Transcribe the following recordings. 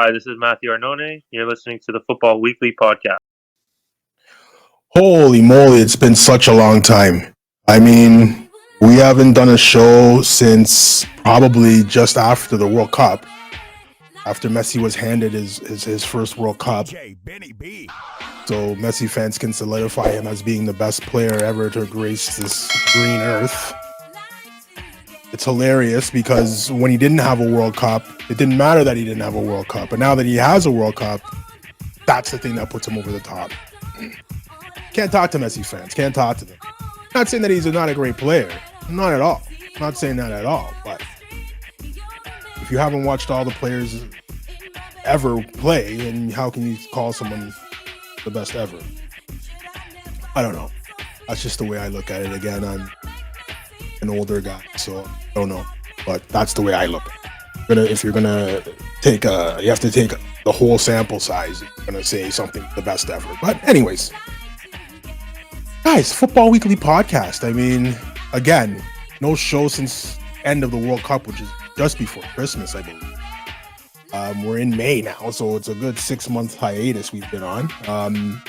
Hi, this is Matthew Arnone. You're listening to the Football Weekly podcast. Holy moly, it's been such a long time. I mean, we haven't done a show since probably just after the World Cup, after Messi was handed his first World Cup. So Messi fans can solidify him as being the best player ever to grace this green earth. It's hilarious because when he didn't have a World Cup, it didn't matter that he didn't have a World Cup. But now that he has a World Cup, that's the thing that puts him over the top. Can't talk to Messi fans. Can't talk to them. Not saying that he's not a great player. Not at all. Not saying that at all. But if you haven't watched all the players ever play, then how can you call someone the best ever? I don't know. That's just the way I look at it. Again, I'm an older guy, so I don't know. But that's the way I look at it. If you're gonna take you have to take the whole sample size. You're gonna say something the best ever. But anyways. Guys, Football Weekly podcast. I mean, again, no show since end of the World Cup, which is just before Christmas, I believe. We're in May now, so it's a good 6-month hiatus we've been on.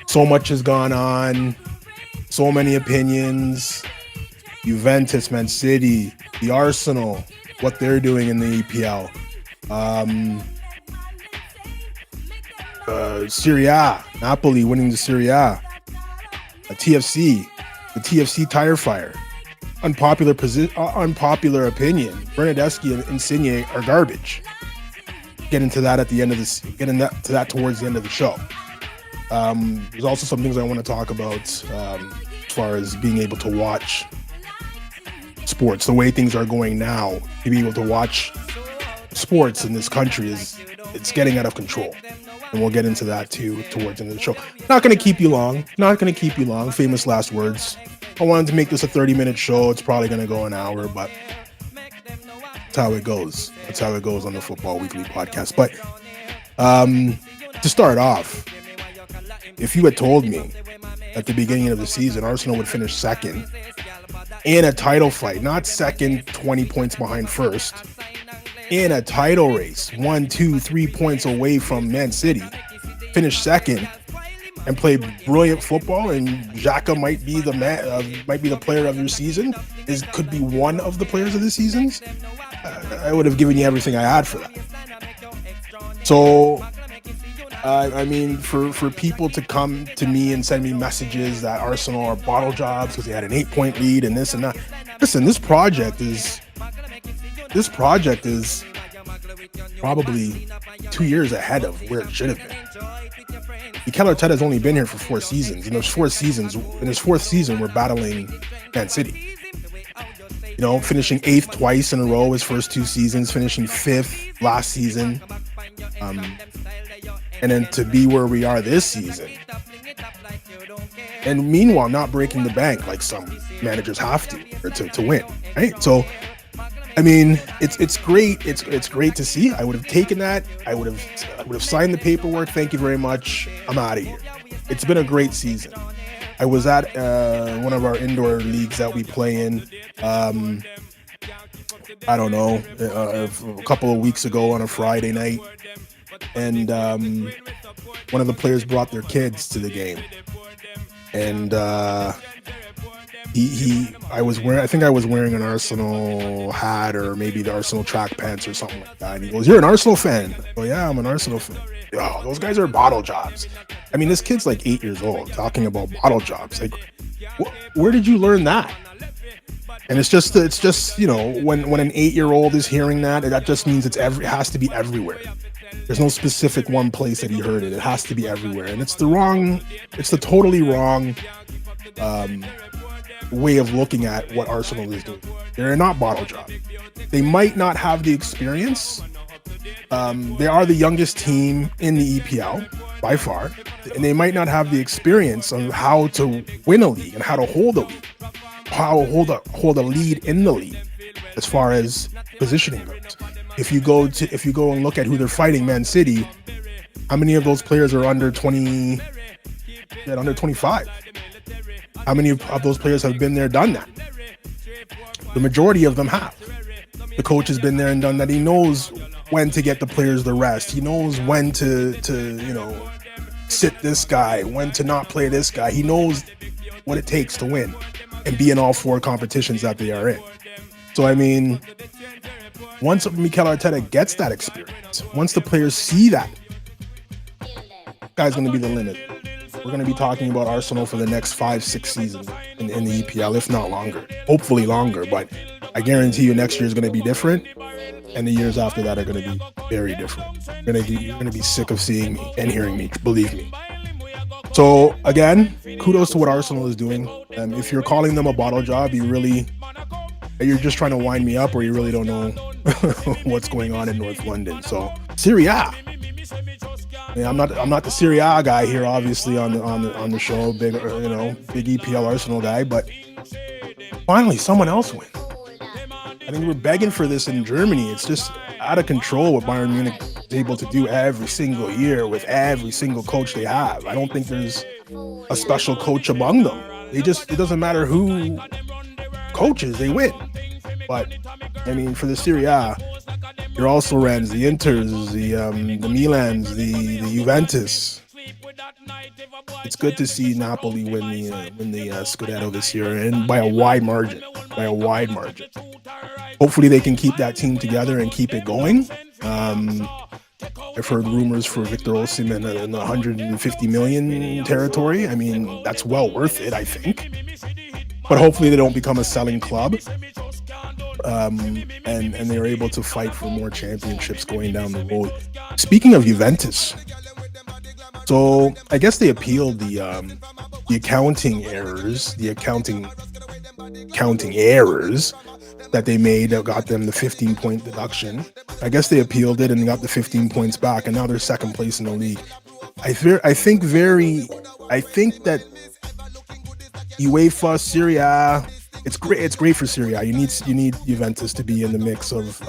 So much has gone on, so many opinions. Juventus, Man City, the Arsenal, what they're doing in the EPL. Serie A, Napoli winning the Serie A. TFC, the TFC tire fire. Unpopular opinion. Bernadeschi and Insigne are garbage. Get into that at the end of this. Get into that towards the end of the show. There's also some things I want to talk about as far as being able to watch sports. The way things are going now, to be able to watch sports in this country it's getting out of control. And we'll get into that too towards the end of the show. Not going to keep you long. Famous last words. I wanted to make this a 30-minute show. It's probably going to go an hour, but that's how it goes. That's how it goes on the Football Weekly podcast. But to start off, if you had told me at the beginning of the season Arsenal would finish second in a title fight, not second 20 points behind first, in a title race, 1, 2, 3 points away from Man City, finish second, and play brilliant football, and Xhaka might be the player of your season, could be one of the players of the seasons, I would have given you everything I had for that. So, I mean, for people to come to me and send me messages that Arsenal are bottle jobs because they had an 8-point lead and this and that. Listen, this project is probably 2 years ahead of where it should have been. Mikel Arteta's only been here for 4 seasons. In his fourth season, we're battling Man City. You know, finishing 8th twice in a row his first 2 seasons, finishing 5th last season. And then to be where we are this season. And meanwhile, not breaking the bank like some managers have to win, right? So, I mean, it's great. It's great to see. I would have taken that. I would have signed the paperwork. Thank you very much. I'm out of here. It's been a great season. I was at one of our indoor leagues that we play in. I don't know, a couple of weeks ago on a Friday night, and one of the players brought their kids to the game, and I think I was wearing an Arsenal hat or maybe the Arsenal track pants or something like that. And he goes, "You're an Arsenal fan?" Oh yeah, I'm an Arsenal fan. Oh, those guys are bottle jobs. I mean, this kid's like 8 years old talking about bottle jobs. Like, where did you learn that? And it's just you know, when an 8-year-old is hearing that just means it has to be everywhere. There's no specific one place that he heard it. It has to be everywhere, and it's the totally wrong way of looking at what Arsenal is doing. They're not bottle jobs. They might not have the experience. They are the youngest team in the EPL by far, and they might not have the experience on how to win a league and how to hold a league, how to hold a lead in the league as far as positioning goes. If you go and look at who they're fighting, Man City, how many of those players are under 20? Under 25? How many of those players have been there, done that? The majority of them have. The coach has been there and done that. He knows when to get the players the rest. He knows when to sit this guy, when to not play this guy. He knows what it takes to win and be in all 4 competitions that they are in. So, I mean, once Mikel Arteta gets that experience, once the players see that, guy's going to be the limit. We're going to be talking about Arsenal for the next 5-6 seasons in the EPL, if not longer. Hopefully longer, but I guarantee you next year is going to be different, and the years after that are going to be very different. You're going to be sick of seeing me and hearing me, believe me. So, again, kudos to what Arsenal is doing. If you're calling them a bottle job, you're just trying to wind me up, or you really don't know what's going on in North London. So, Serie A. I mean, I'm not the Serie A guy here, obviously on the show, big EPL Arsenal guy, but finally someone else wins. I mean, we're begging for this in Germany. It's just out of control what Bayern Munich is able to do every single year with every single coach they have. I don't think there's a special coach among them. It doesn't matter who coaches, they win. But I mean, for the Serie A, your also Rens, the Inters, the Milans, the Juventus. It's good to see Napoli win the Scudetto this year, and by a wide margin. Hopefully they can keep that team together and keep it going. I've heard rumors for Victor Osimhen in the 150 million territory. I mean, that's well worth it, I think. But hopefully they don't become a selling club. And they're able to fight for more championships going down the road. Speaking of Juventus, so I guess they appealed the accounting errors that they made that got them the 15-point deduction. I guess they appealed it and got the 15 points back, and now they're second place in the league. I think that UEFA, Serie A, it's great for Serie A. You need Juventus to be in the mix of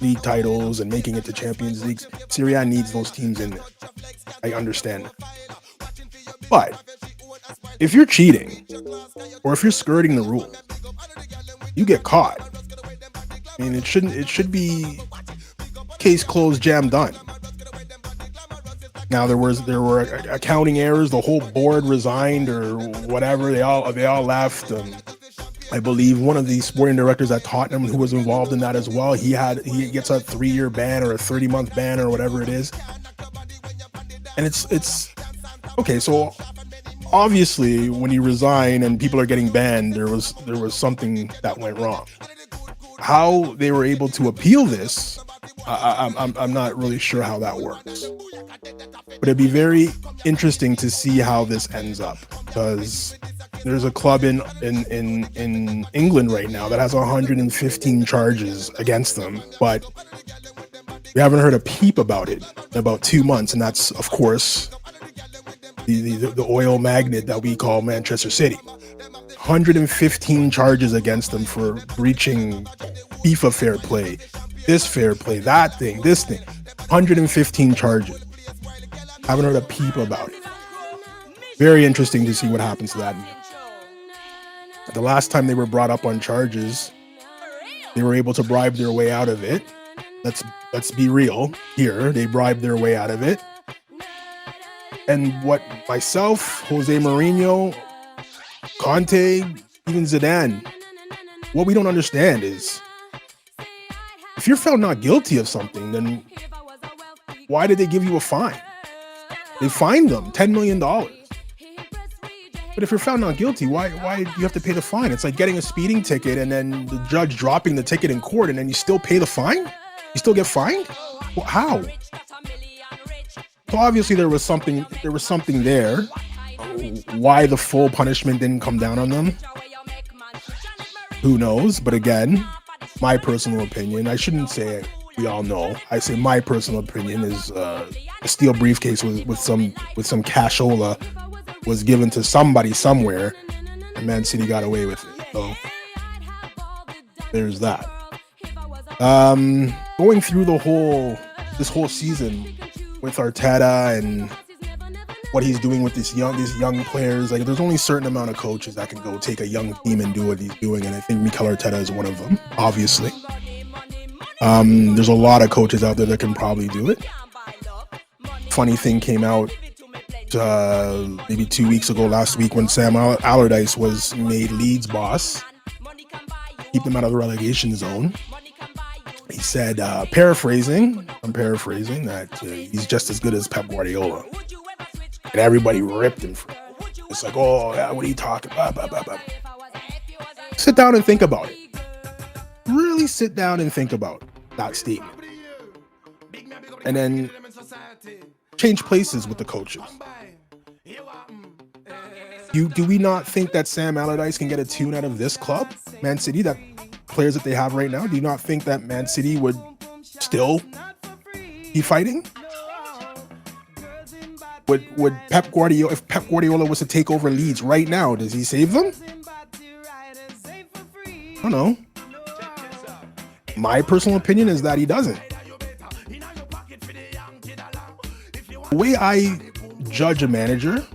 league titles and making it to Champions League. Serie A needs those teams in there. I understand. But if you're cheating or if you're skirting the rules, you get caught. I mean, it should be case closed, jam done. Now there were accounting errors. The whole board resigned or whatever. They all left. I believe one of the sporting directors at Tottenham who was involved in that as well. He gets a 3-year ban or a 30-month ban or whatever it is. And it's okay. So obviously, when you resign and people are getting banned, there was something that went wrong. How they were able to appeal this, I'm not really sure how that works. But it'd be very interesting to see how this ends up, because there's a club in England right now that has 115 charges against them, but we haven't heard a peep about it in about 2 months, and that's of course the oil magnet that we call Manchester City. 115 charges against them for breaching FIFA fair play, this fair play, that thing, this thing. 115 charges. Haven't heard a peep about it. Very interesting to see what happens to that. The last time they were brought up on charges, they were able to bribe their way out of it. Let's be real here. They bribed their way out of it. And what myself, Jose Mourinho, Conte, even Zidane, what we don't understand is, if you're found not guilty of something, then why did they give you a fine? They fined them $10 million. But if you're found not guilty, why do you have to pay the fine? It's like getting a speeding ticket and then the judge dropping the ticket in court and then you still pay the fine? You still get fined? Well, how? So obviously there was something there. Why the full punishment didn't come down on them, who knows? But again, my personal opinion, I shouldn't say it, we all know. I say my personal opinion is a steel briefcase with some cashola was given to somebody somewhere, and Man City got away with it. So there's that. Going through this whole season with Arteta and what he's doing with these young players. Like, there's only a certain amount of coaches that can go take a young team and do what he's doing, and I think Mikel Arteta is one of them, obviously. There's a lot of coaches out there that can probably do it. Funny thing came out maybe 2 weeks ago, last week, when Sam Allardyce was made Leeds boss, keep them out of the relegation zone. He said, I'm paraphrasing, that he's just as good as Pep Guardiola. And everybody ripped him for it. It's like, oh, yeah, what are you talking about? Blah, blah, blah. Sit down and think about it. Really sit down and think about that statement. And then change places with the coaches. Do we not think that Sam Allardyce can get a tune out of this club, Man City, that players that they have right now? Do you not think that Man City would still be fighting? Would Pep Guardiola, if Pep Guardiola was to take over Leeds right now, does he save them? I don't know. My personal opinion is that he doesn't. The way I judge a manager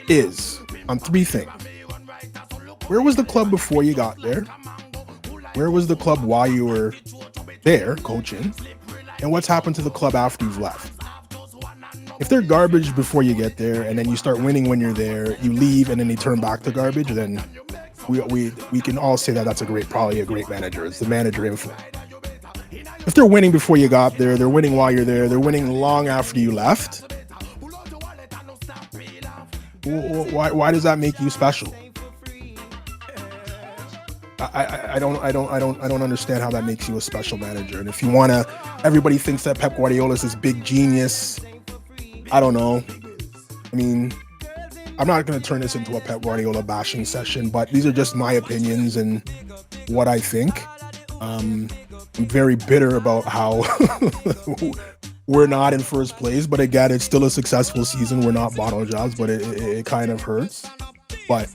is on three things. Where was the club before you got there? Where was the club while you were there coaching? And what's happened to the club after you've left? If they're garbage before you get there, and then you start winning when you're there, you leave, and then they turn back to garbage, then we can all say that that's probably a great manager. It's the manager influence. If they're winning before you got there, they're winning while you're there, they're winning long after you left, why does that make you special? I don't understand how that makes you a special manager. And if you wanna, everybody thinks that Pep Guardiola is this big genius. I don't know. I mean, I'm not going to turn this into a Pep Guardiola bashing session, but these are just my opinions and what I think. I'm very bitter about how we're not in first place, but again, it's still a successful season. We're not bottle jobs, but it kind of hurts. But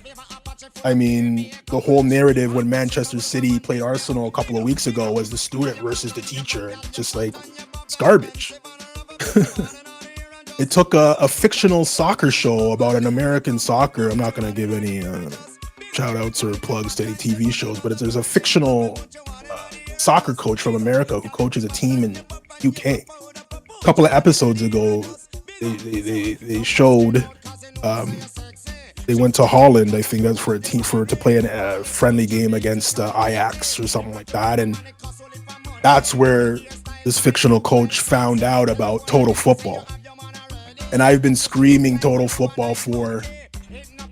I mean, the whole narrative when Manchester City played Arsenal a couple of weeks ago was the student versus the teacher. Just like, it's garbage. It took a fictional soccer show about an American soccer. I'm not going to give any shout outs or plugs to any TV shows, but there's a fictional soccer coach from America who coaches a team in UK. A couple of episodes ago, they showed they went to Holland. I think that's for a team to play in a friendly game against Ajax or something like that. And that's where this fictional coach found out about total football. And I've been screaming total football for,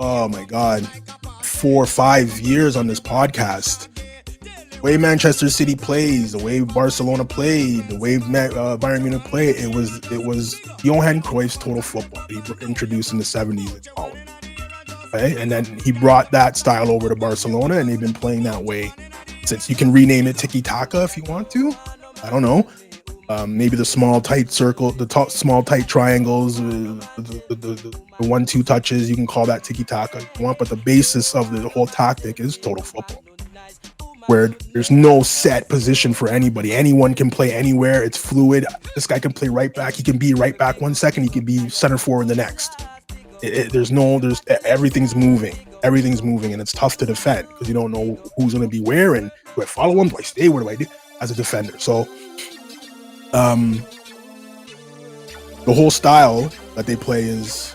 oh my God, 4 or 5 years on this podcast. The way Manchester City plays, the way Barcelona played, the way Bayern Munich played, it was Johan Cruyff's total football he introduced in the 70s in Holland. Okay? And then he brought that style over to Barcelona, and they've been playing that way since. You can rename it tiki-taka if you want to. I don't know. Maybe the small tight circle, the small tight triangles, the 1-2 touches, you can call that tiki-taka if you want, but the basis of the whole tactic is total football, where there's no set position for anybody. Anyone can play anywhere. It's fluid. This guy can play right back. He can be right back 1 second. He can be center forward the next. Everything's moving. Everything's moving, and it's tough to defend because you don't know who's going to be where, and do I follow him? Do I stay? What do I do as a defender? So the whole style that they play is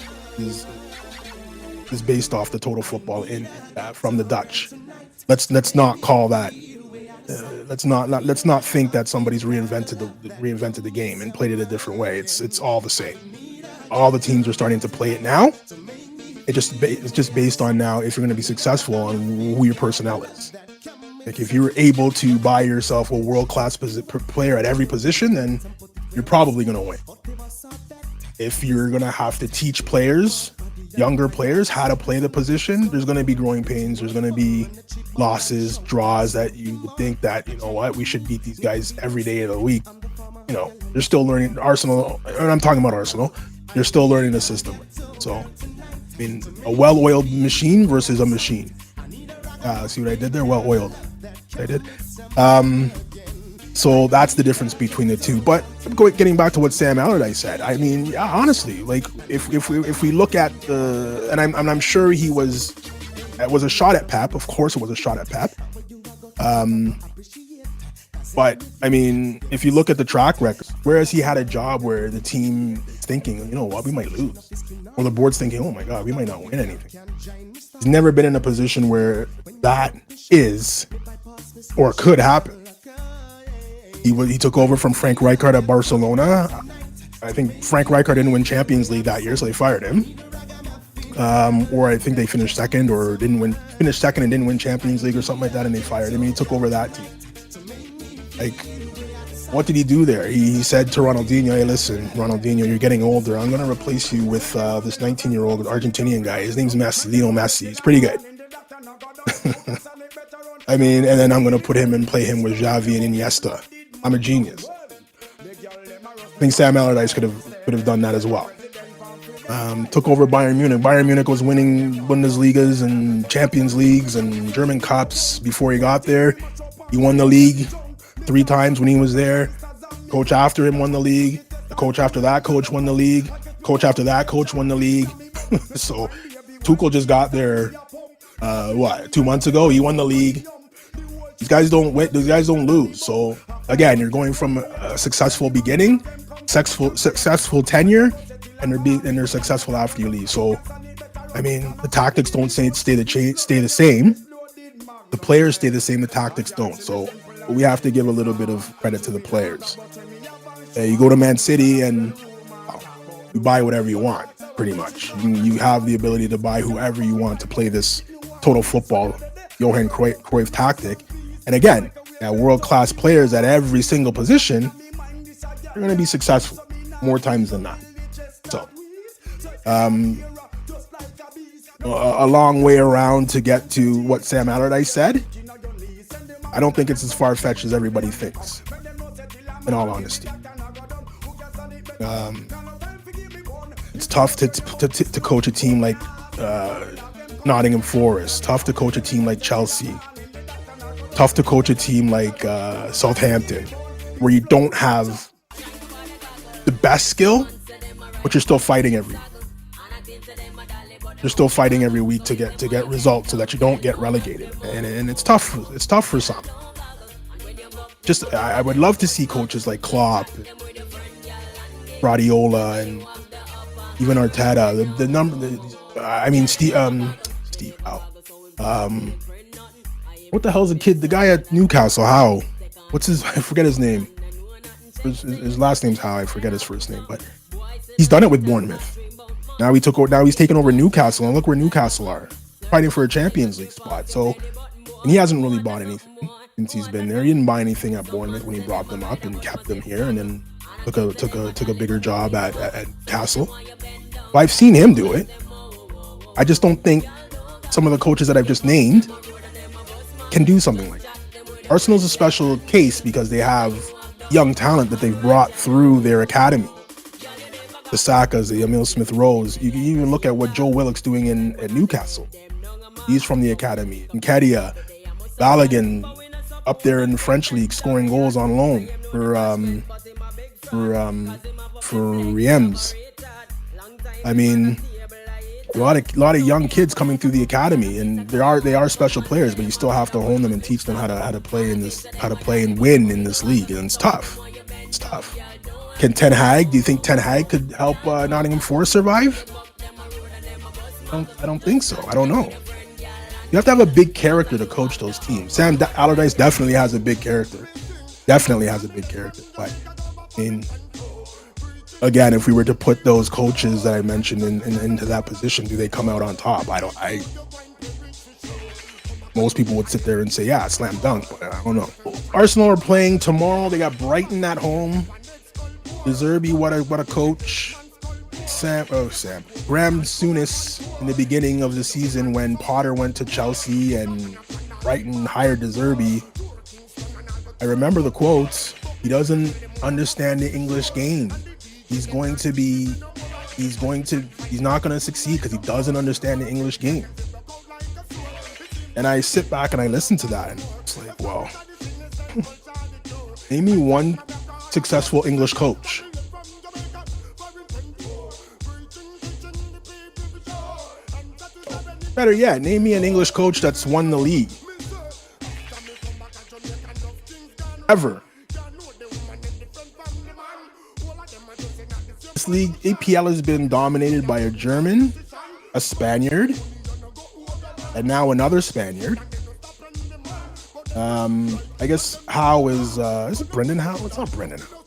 based off the total football from the Dutch. Let's not call that. Let's not think that somebody's reinvented the game and played it a different way. It's all the same. All the teams are starting to play it now. It's just based on now if you're going to be successful on who your personnel is. Like if you're able to buy yourself a world-class player at every position, then you're probably going to win. If you're going to have to teach younger players, how to play the position, there's going to be growing pains. There's going to be losses, draws that you would think that, you know what, we should beat these guys every day of the week. You know, they're still learning Arsenal, and I'm talking about Arsenal. They're still learning the system. So, I mean, a well-oiled machine versus a machine. See what I did there? Well-oiled. I did. So that's the difference between the two. But getting back to what Sam Allardyce said, I mean, yeah, honestly, like if we look at the, and I'm sure it was a shot at Pep. Of course, it was a shot at Pep. But I mean, if you look at the track record, whereas he had a job where the team is thinking, you know what, we might lose, or the board's thinking, oh my God, we might not win anything. He's never been in a position where that is or could happen. He took over from Frank Rijkaard at Barcelona. I think Frank Rijkaard didn't win Champions League that year, so they fired him. Or I think they finished second and didn't win Champions League or something like that, and they fired him. And he took over that team. Like, what did he do there? He said to Ronaldinho, "Hey, listen, Ronaldinho, you're getting older. I'm going to replace you with this 19-year-old Argentinian guy. His name's Lionel Messi. He's pretty good." I mean, and then I'm going to put him and play him with Xavi and Iniesta. I'm a genius. I think Sam Allardyce could have done that as well. Took over Bayern Munich. Bayern Munich was winning Bundesligas and Champions Leagues and German Cups before he got there. He won the league 3 times when he was there. Coach after him won the league. The coach after that coach won the league. Coach after that coach won the league. So Tuchel just got there 2 months ago. He won the league. These guys don't win. These guys don't lose. So again, you're going from a successful beginning, successful tenure, and they're successful after you leave. So I mean, the tactics don't stay the same. The players stay the same. The tactics don't. So we have to give a little bit of credit to the players. You go to Man City and you buy whatever you want, pretty much. You have the ability to buy whoever you want to play this total football, Johan Cruyff tactic. And again, world-class players at every single position, they're going to be successful more times than not. So, a long way around to get to what Sam Allardyce said. I don't think it's as far-fetched as everybody thinks, in all honesty. It's tough to coach a team like Nottingham Forest, tough to coach a team like Chelsea, tough to coach a team like Southampton, where you don't have the best skill, but you're still fighting every week. You're still fighting every week to get results so that you don't get relegated, and it's tough. It's tough for some. I would love to see coaches like Klopp, Guardiola, and even Arteta. What the hell's the kid? The guy at Newcastle? Howe? What's his? I forget his name. His last name's Howe. I forget his first name, but he's done it with Bournemouth. Now he's taken over Newcastle, and look where Newcastle are, fighting for a Champions League spot. So, and he hasn't really bought anything since he's been there. He didn't buy anything at Bournemouth when he brought them up and kept them here, and then took a bigger job at Castle. But I've seen him do it. I just don't think some of the coaches that I've just named can do something like that. Arsenal's a special case because they have young talent that they've brought through their academy. The Sakas, the Emil Smith-Rowe's. You can even look at what Joe Willock's doing at Newcastle. He's from the academy. Nketiah, Balogun, up there in the French league, scoring goals on loan for Reims. I mean, a lot of young kids coming through the academy, and they are special players, but you still have to hone them and teach them how to play and win in this league, and it's tough. It's tough. Do you think Ten Hag could help Nottingham Forest survive? I don't think so. I don't know. You have to have a big character to coach those teams. Sam Allardyce definitely has a big character. But I mean, again, if we were to put those coaches that I mentioned into that position, do they come out on top? Most people would sit there and say, yeah, slam dunk, but I don't know. Arsenal are playing tomorrow. They got Brighton at home. De Zerbi, what a coach. Graham Souness in the beginning of the season when Potter went to Chelsea and Brighton hired De Zerbi. I remember the quotes. He doesn't understand the English game. He's not going to succeed because he doesn't understand the English game. And I sit back and I listen to that, and it's like, well, Name me one successful English coach. Better yet, name me an English coach that's won the league. Ever. This league, APL has been dominated by a German, a Spaniard, and now another Spaniard. I guess Howe is it Brendan Howe? It's not Brendan Howe.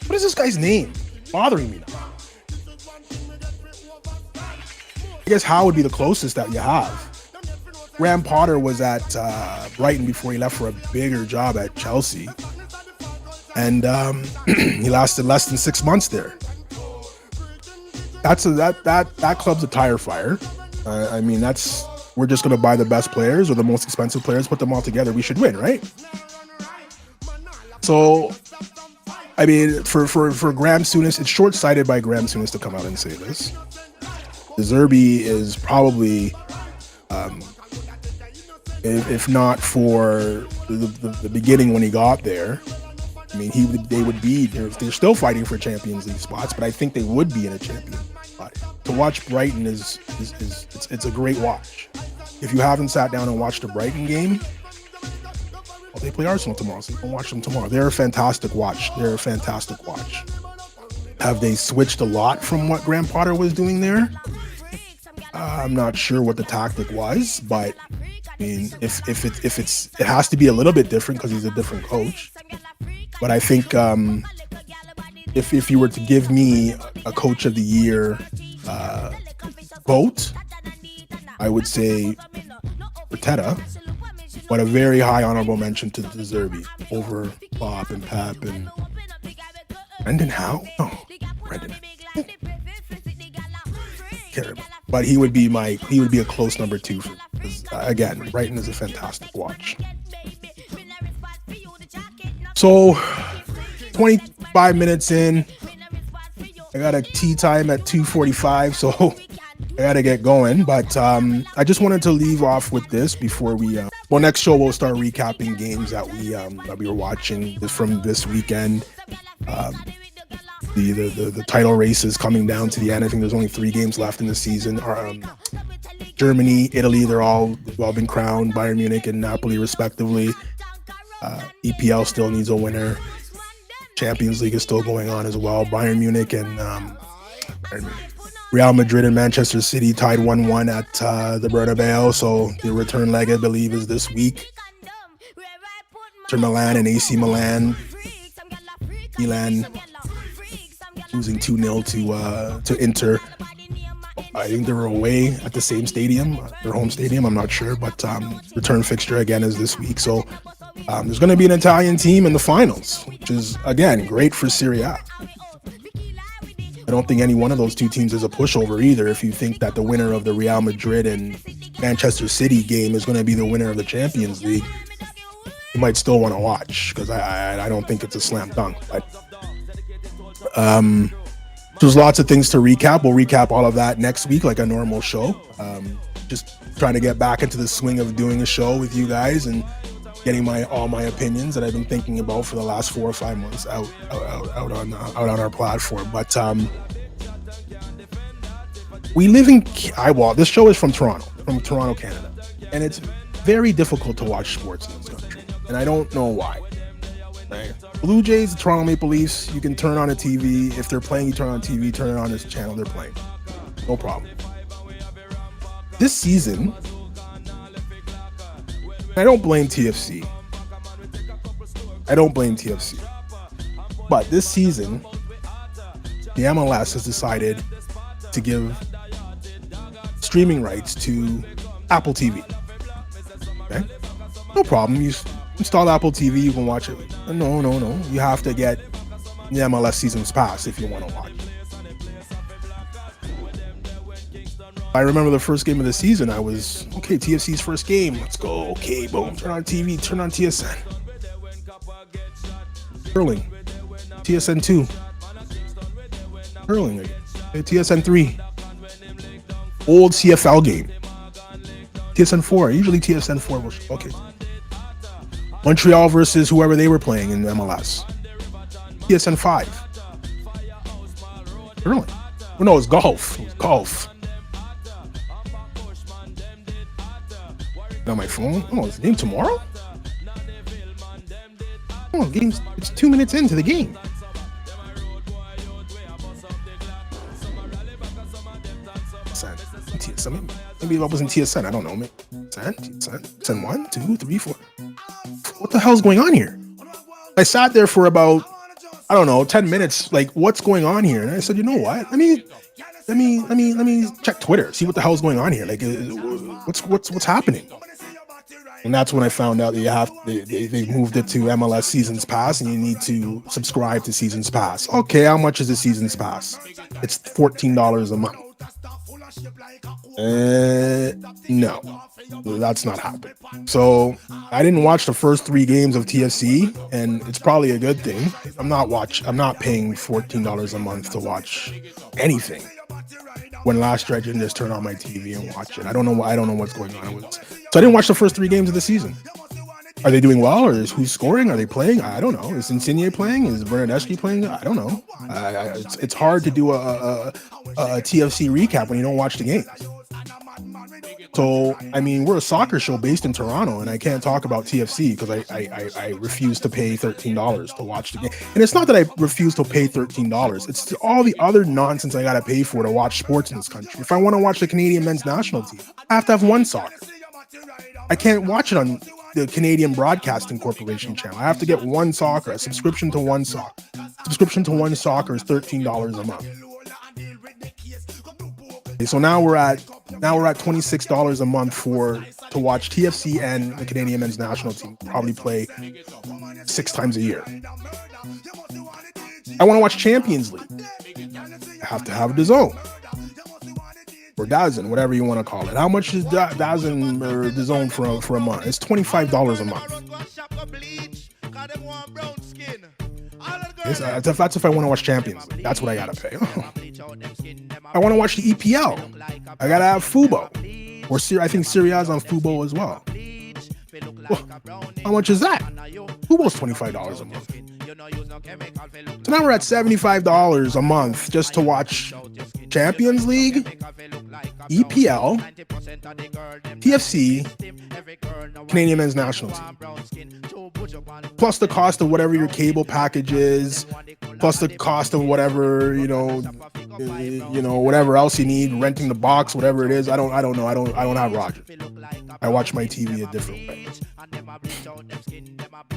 What is this guy's name? Bothering me now. I guess Howe would be the closest that you have. Graham Potter was at Brighton before he left for a bigger job at Chelsea. And he lasted less than 6 months there. That club's a tire fire. I mean, we're just going to buy the best players or the most expensive players, put them all together. We should win, right? So, I mean, for Graham Souness, it's short-sighted by Graham Souness to come out and say this. De Zerbi is probably, if not for the beginning when he got there, I mean, they're still fighting for Champions League spots, but I think they would be in a Champions League spot. To watch Brighton it's a great watch. If you haven't sat down and watched a Brighton game, well, they play Arsenal tomorrow, so you can watch them tomorrow. They're a fantastic watch. Have they switched a lot from what Graham Potter was doing there? I'm not sure what the tactic was, but I mean, it has to be a little bit different because he's a different coach. But I think if you were to give me a coach of the year vote, I would say Arteta, but a very high honorable mention to De Zerbi over Klopp and Pep and Brendan Howe. No, Brendan. Terrible. But he would be a close number 2 because again, Brighton is a fantastic watch. So 25 minutes in, I got a tea time at 2:45, so I gotta get going. But I just wanted to leave off with this before we next show we'll start recapping games that we were watching from this weekend. The title race is coming down to the end. I think there's only 3 games left in the season. Germany, Italy, they've all been crowned, Bayern Munich and Napoli respectively. EPL still needs a winner. Champions League is still going on as well. Bayern Munich and Real Madrid and Manchester City tied 1-1 at the Bernabeu. So the return leg, I believe, is this week. Inter Milan and AC Milan losing 2-0 to Inter. I think they were away at the same stadium, their home stadium. I'm not sure, but return fixture again is this week. So there's going to be an Italian team in the finals, which is, again, great for Serie A. I don't think any one of those 2 teams is a pushover either. If you think that the winner of the Real Madrid and Manchester City game is going to be the winner of the Champions League, you might still want to watch because I don't think it's a slam dunk. But there's lots of things to recap. We'll recap all of that next week like a normal show. Just trying to get back into the swing of doing a show with you guys and getting all my opinions that I've been thinking about for the last 4 or 5 months out on our platform. But we live in this show is from Toronto, Canada, and it's very difficult to watch sports in this country, and I don't know why. Right? Blue Jays, the Toronto Maple Leafs, you can turn on a TV. If they're playing, you turn on TV, turn it on this channel, they're playing. No problem. This season, I don't blame TFC. But this season, the MLS has decided to give streaming rights to Apple TV. Okay? No problem. You install Apple TV, you can watch it. No. You have to get the MLS Seasons Pass if you want to watch it. I remember the first game of the season, I was, okay, TFC's first game. Let's go. Okay, boom. Turn on TV, turn on TSN. Hurling. TSN 2. Hurling again. Okay, TSN 3. Old CFL game. TSN 4. Usually TSN 4 will show. Okay. Montreal versus whoever they were playing in MLS. TSN 5. Really? Oh, no, it was golf. It was golf. On my phone. Oh, is the game tomorrow? Oh, game's it's 2 minutes into the game. TSN. Maybe it wasn't TSN. I don't know. TSN 1, 2, 3, 4. What the hell's going on here? I sat there for about, I don't know, 10 minutes. Like, what's going on here? And I said, you know what? Let me check Twitter, see what the hell's going on here. Like, what's happening? And that's when I found out that they moved it to MLS Seasons Pass, and you need to subscribe to Seasons Pass. Okay, how much is the Seasons Pass? It's $14 a month. No, that's not happening. So I didn't watch the first 3 games of TFC, and it's probably a good thing. I'm not paying $14 a month to watch anything. When last year I didn't just turn on my TV and watch it. I don't know what's going on with this. So I didn't watch the first 3 games of the season. Are they doing well, or who's scoring? Are they playing? I don't know. Is Insigne playing? Is Berna playing? I don't know. It's hard to do a TFC recap when you don't watch the game. So, I mean, we're a soccer show based in Toronto, and I can't talk about TFC because I refuse to pay $13 to watch the game. And it's not that I refuse to pay $13. It's all the other nonsense I got to pay for to watch sports in this country. If I want to watch the Canadian men's national team, I have to have one soccer. I can't watch it on the Canadian Broadcasting Corporation channel. I have to get one soccer, a subscription to one soccer. Subscription to one soccer is $13 a month. Okay, so now we're at $26 a month to watch TFC and the Canadian men's national team probably play 6 times a year. I want to watch Champions League. I have to have DAZN or DAZN, whatever you want to call it. How much is DAZN or DAZN for a month? It's $25 a month. That's if I want to watch Champions League. That's what I gotta pay. I want to watch the EPL. I gotta have Futbol. Or I think Serie A is on Futbol as well. How much is that? Futbol's $25 a month. So now we're at $75 a month just to watch Champions League, EPL, TFC, Canadian men's national team. Plus the cost of whatever your cable package is, plus the cost of whatever, whatever else you need, renting the box, whatever it is. I don't know. I don't have Roger. I watch my TV a different way.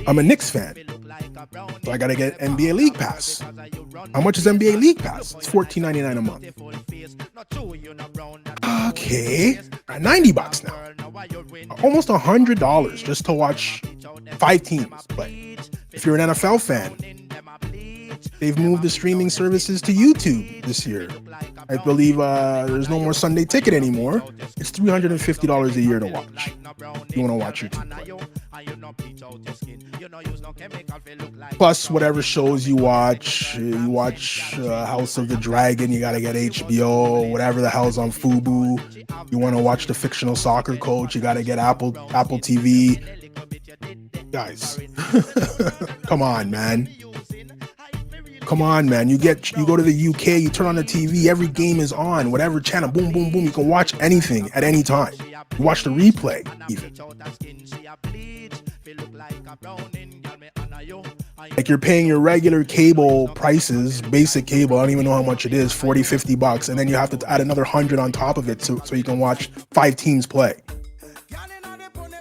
I'm a Knicks fan, so I gotta get NBA League Pass. How much is NBA League Pass? It's $14.99 a month. Okay, $90 now. Almost $100 just to watch 5 teams play. If you're an NFL fan, they've moved the streaming services to YouTube this year. I believe there's no more Sunday Ticket anymore. It's $350 a year to watch. You want to watch your team play. Plus, whatever shows you watch House of the Dragon, you got to get HBO, whatever the hell's on Fubu. You want to watch The Fictional Soccer Coach, you got to get Apple TV. Guys, come on, man. Come on, man. You go to the UK, you turn on the TV, every game is on, whatever channel, boom, boom, boom. You can watch anything at any time. You watch the replay, even. Like you're paying your regular cable prices, basic cable, I don't even know how much it is, $40-$50, and then you have to add another $100 on top of it so you can watch 5 teams play.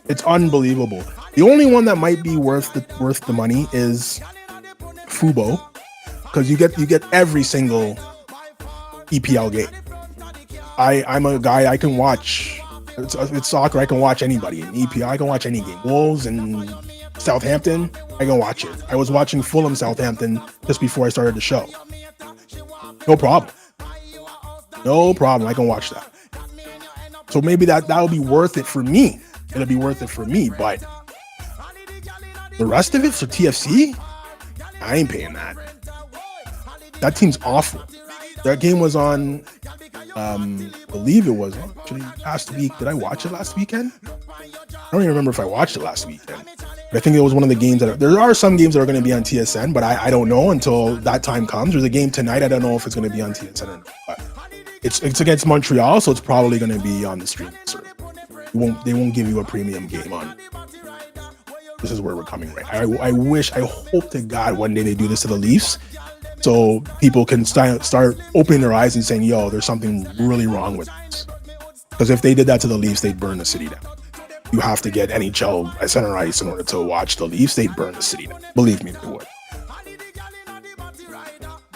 It's unbelievable. The only one that might be worth the money is Fubo, because you get every single EPL game. I'm a guy, I can watch. It's soccer. I can watch anybody. In EPL, I can watch any game. Wolves and Southampton, I can watch it. I was watching Fulham Southampton just before I started the show. No problem. No problem. I can watch that. So maybe that'll be worth it for me. It'll be worth it for me, but the rest of it for TFC, I ain't paying that. That team's awful. That game was on, I believe it was actually last week. Did I watch it last weekend? I don't even remember if I watched it last weekend. But I think it was one of the games there are some games that are going to be on TSN, but I don't know until that time comes. There's a game tonight. I don't know if it's going to be on TSN or not. But it's against Montreal, so it's probably going to be on the stream service. They won't give you a premium game on. This is where we're coming right. I hope to God one day they do this to the Leafs, so people can start opening their eyes and saying, "Yo, there's something really wrong with this." Because if they did that to the Leafs, they'd burn the city down. You have to get NHL at center ice in order to watch the Leafs. They'd burn the city down. Believe me, they would.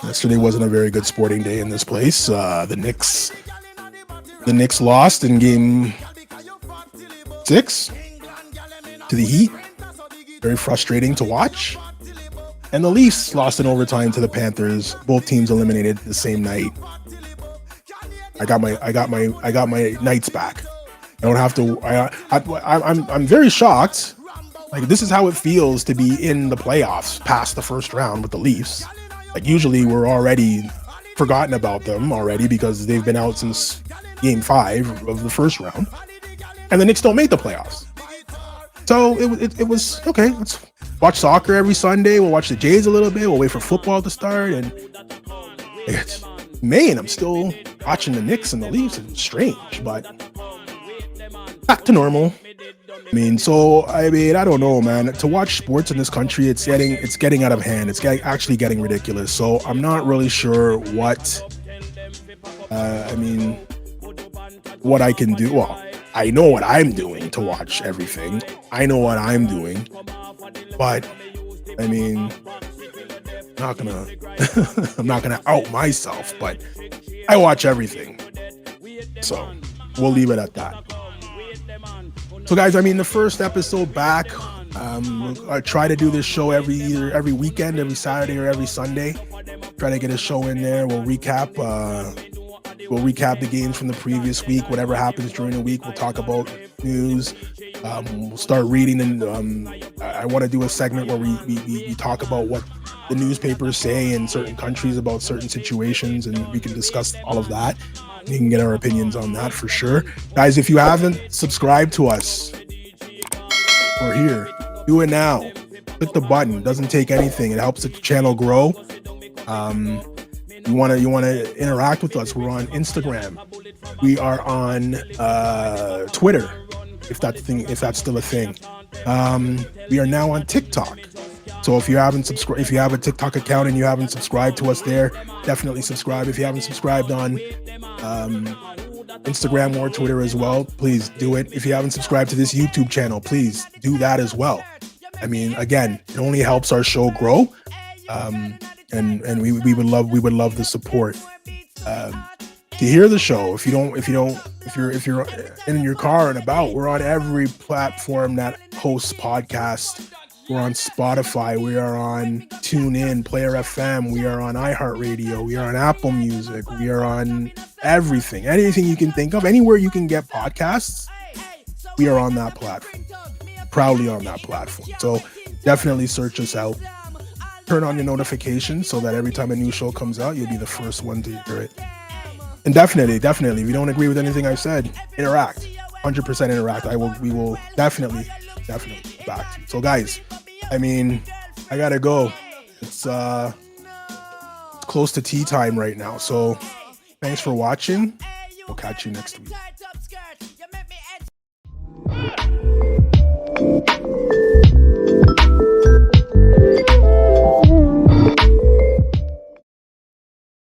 Yesterday wasn't a very good sporting day in this place. The Knicks lost in Game 6 to the Heat. Very frustrating to watch. And the Leafs lost in overtime to the Panthers. Both teams eliminated the same night. I got my nights back. I don't have to. I'm very shocked. Like, this is how it feels to be in the playoffs past the first round with the Leafs. Like, usually we're already forgotten about them already because they've been out since Game 5 of the first round, and the Knicks don't make the playoffs. So it was okay. Let's watch soccer every Sunday. We'll watch the Jays a little bit. We'll wait for football to start, and it's May, and I'm still watching the Knicks and the Leafs. It's strange, but back to normal. I don't know, man. To watch sports in this country, it's getting out of hand. It's actually getting ridiculous. So I'm not really sure what I can do. Well, I know what I'm doing to watch everything. I know what I'm doing, but I'm not gonna out myself. But I watch everything, so we'll leave it at that. So, guys, the first episode back. I try to do this show every weekend, every Saturday or every Sunday. Try to get a show in there. We'll recap the games from the previous week. Whatever happens during the week, we'll talk about news. We'll start reading, and I want to do a segment where we talk about what the newspapers say in certain countries about certain situations, and we can discuss all of that. You can get our opinions on that for sure. Guys, if you haven't subscribed to us, we're here. Do it now. Click the button. It doesn't take anything. It helps the channel grow. You want to interact with us. We're on Instagram. We are on Twitter, if that's still a thing. We are now on TikTok. So if you have a TikTok account and you haven't subscribed to us there, definitely subscribe. If you haven't subscribed on Instagram or Twitter as well, please do it. If you haven't subscribed to this YouTube channel, please do that as well. Again, it only helps our show grow, and we would love the support. To hear the show, if you're in your car and about, we're on every platform that hosts podcasts. We're on Spotify. We are on TuneIn, Player FM. We are on iHeartRadio. We are on Apple Music. We are on everything. Anything you can think of, anywhere you can get podcasts, we are on that platform. Proudly on that platform. So definitely search us out. Turn on your notifications so that every time a new show comes out, you'll be the first one to hear it. And definitely, if you don't agree with anything I've said, interact. 100% interact. We will definitely back to you. So, guys, I gotta go. It's close to tea time right now. So thanks for watching. We'll catch you next week.